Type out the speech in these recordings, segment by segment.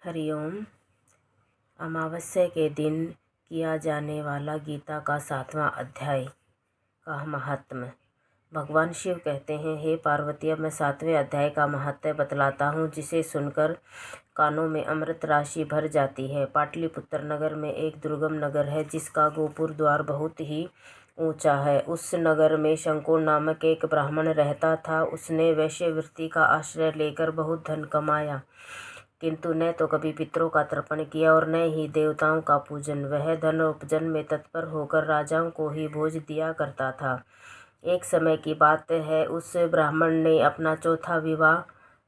हरिओम। अमावस्या के दिन किया जाने वाला गीता का 7वां अध्याय का महात्म्य। भगवान शिव कहते हैं, हे पार्वती, अब मैं 7वें अध्याय का महत्व बतलाता हूँ, जिसे सुनकर कानों में अमृत राशि भर जाती है। पाटलिपुत्र नगर में एक दुर्गम नगर है, जिसका गोपुर द्वार बहुत ही ऊंचा है। उस नगर में शंकुर नामक एक ब्राह्मण रहता था। उसने वैश्यवृत्ति का आश्रय लेकर बहुत धन कमाया, किंतु न तो कभी पितरों का तर्पण किया और न ही देवताओं का पूजन। वह धन उपार्जन में तत्पर होकर राजाओं को ही भोज दिया करता था। एक समय की बात है, उस ब्राह्मण ने अपना चौथा विवाह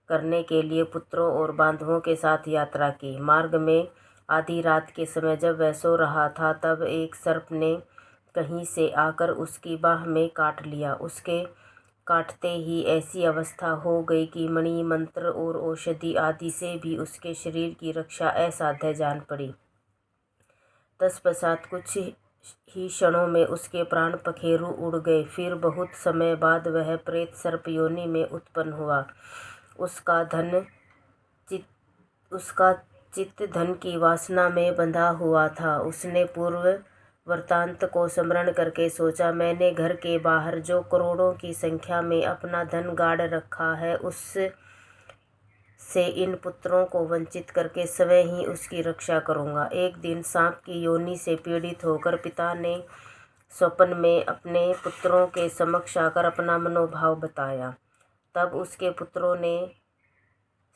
करने के लिए पुत्रों और बांधवों के साथ यात्रा की। मार्ग में आधी रात के समय जब वह सो रहा था, तब एक सर्प ने कहीं से आकर उसकी बाह में काट लिया। उसके काटते ही ऐसी अवस्था हो गई कि मणि, मंत्र और औषधि आदि से भी उसके शरीर की रक्षा असाध्य जान पड़ी। तत्पश्चात कुछ ही क्षणों में उसके प्राण पखेरु उड़ गए। फिर बहुत समय बाद वह प्रेत सर्प योनि में उत्पन्न हुआ। उसका चित्त धन की वासना में बंधा हुआ था। उसने पूर्व वृत्तांत को स्मरण करके सोचा, मैंने घर के बाहर जो करोड़ों की संख्या में अपना धन गाड़ रखा है, उससे इन पुत्रों को वंचित करके स्वयं ही उसकी रक्षा करूंगा। एक दिन सांप की योनि से पीड़ित होकर पिता ने स्वप्न में अपने पुत्रों के समक्ष आकर अपना मनोभाव बताया। तब उसके पुत्रों ने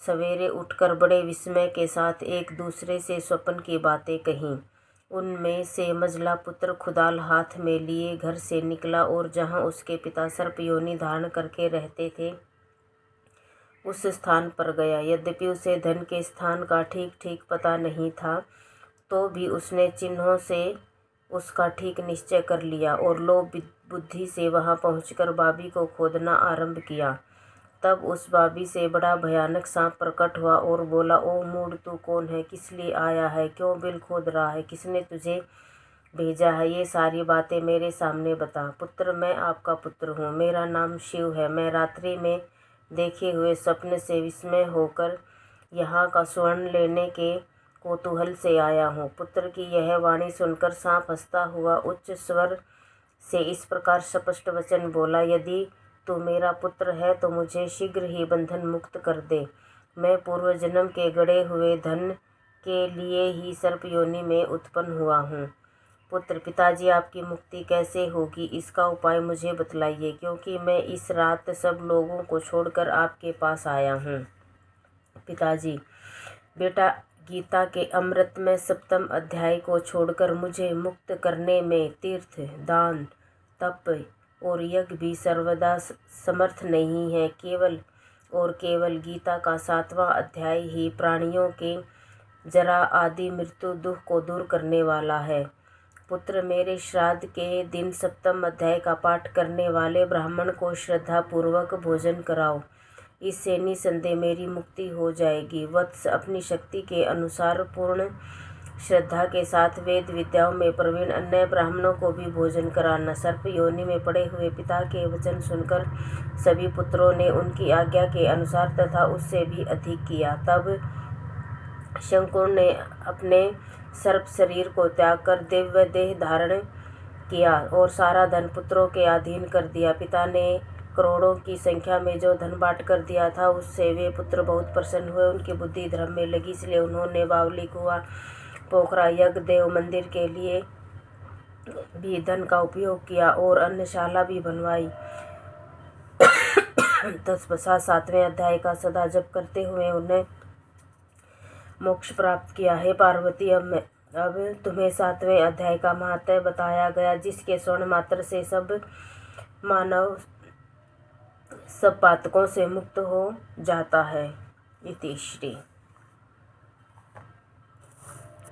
सवेरे उठकर बड़े विस्मय के साथ एक दूसरे से स्वप्न की बातें कहीं। उनमें से मझला पुत्र खुदाल हाथ में लिए घर से निकला और जहां उसके पिता सर्प योनि धारण करके रहते थे, उस स्थान पर गया। यद्यपि उसे धन के स्थान का ठीक ठीक पता नहीं था, तो भी उसने चिन्हों से उसका ठीक निश्चय कर लिया और लोभ बुद्धि से वहां पहुंचकर बाबी को खोदना आरंभ किया। तब उस बाबी से बड़ा भयानक सांप प्रकट हुआ और बोला, ओ मूढ़, तू कौन है? किस लिए आया है? क्यों बिल खोद रहा है? किसने तुझे भेजा है? ये सारी बातें मेरे सामने बता। पुत्र, मैं आपका पुत्र हूँ। मेरा नाम शिव है। मैं रात्रि में देखे हुए स्वप्न से विस्मय होकर यहाँ का स्वर्ण लेने के कौतूहल से आया हूँ। पुत्र की यह वाणी सुनकर सांप हंसता हुआ उच्च स्वर से इस प्रकार स्पष्ट वचन बोला, यदि तू मेरा पुत्र है तो मुझे शीघ्र ही बंधन मुक्त कर दे। मैं पूर्व जन्म के गड़े हुए धन के लिए ही सर्प योनि में उत्पन्न हुआ हूँ। पुत्र, पिताजी, आपकी मुक्ति कैसे होगी, इसका उपाय मुझे बतलाइए, क्योंकि मैं इस रात सब लोगों को छोड़कर आपके पास आया हूँ। पिताजी, बेटा, गीता के अमृतमय 7वें अध्याय को छोड़कर मुझे मुक्त करने में तीर्थ, दान, तप और यज्ञ भी सर्वदा समर्थ नहीं है। केवल गीता का 7वां अध्याय ही प्राणियों के जरा आदि मृत्यु दुख को दूर करने वाला है। पुत्र, मेरे श्राद्ध के दिन 7वें अध्याय का पाठ करने वाले ब्राह्मण को श्रद्धा पूर्वक भोजन कराओ। इससे निसंदेह मेरी मुक्ति हो जाएगी। वत्स, अपनी शक्ति के अनुसार पूर्ण श्रद्धा के साथ वेद विद्याओं में प्रवीण अन्य ब्राह्मणों को भी भोजन कराना। सर्प योनि में पड़े हुए पिता के वचन सुनकर सभी पुत्रों ने उनकी आज्ञा के अनुसार तथा उससे भी अधिक किया। तब शंकुर ने अपने सर्प शरीर को त्याग कर दिव्य देह धारण किया और सारा धन पुत्रों के अधीन कर दिया। पिता ने करोड़ों की संख्या में जो धन बांट कर दिया था, उससे वे पुत्र बहुत प्रसन्न हुए। उनकी बुद्धि धर्म में लगी, इसलिए उन्होंने बावली, कुआं, पोखरा, यज्ञ, देव मंदिर के लिए भी धन का उपयोग किया और अन्नशाला भी बनवाई। तत्पश्चात 7वें अध्याय का सदा जप करते हुए उन्हें मोक्ष प्राप्त किया। हे पार्वती, अब तुम्हें 7वें अध्याय का महत्व बताया गया, जिसके श्रवण मात्र से सब मानव सब पातकों से मुक्त हो जाता है। इति श्री।